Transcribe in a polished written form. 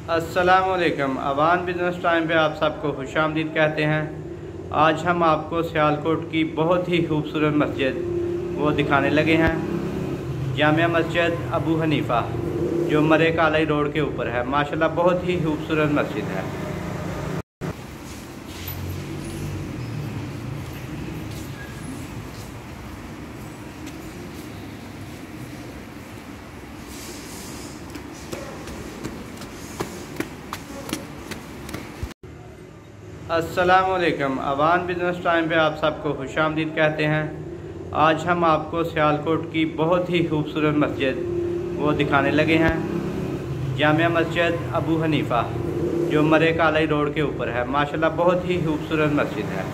अस्सलामुअलैकुम। Awan business time पे आप सबको खुशामदीद कहते हैं। आज हम आपको सियालकोट की बहुत ही खूबसूरत मस्जिद वो दिखाने लगे हैं। जामिया मस्जिद अबू हनीफ़ा जो मरे कालाई रोड के ऊपर है। माशाल्लाह बहुत ही खूबसूरत मस्जिद है। अस्सलामुअलैकुम। अवान बिज़नेस टाइम पे आप सबको खुशामदीद कहते हैं। आज हम आपको सियालकोट की बहुत ही खूबसूरत मस्जिद वो दिखाने लगे हैं। जामिया मस्जिद अबू हनीफ़ा जो मरे कालाई रोड के ऊपर है। माशाल्लाह बहुत ही खूबसूरत मस्जिद है।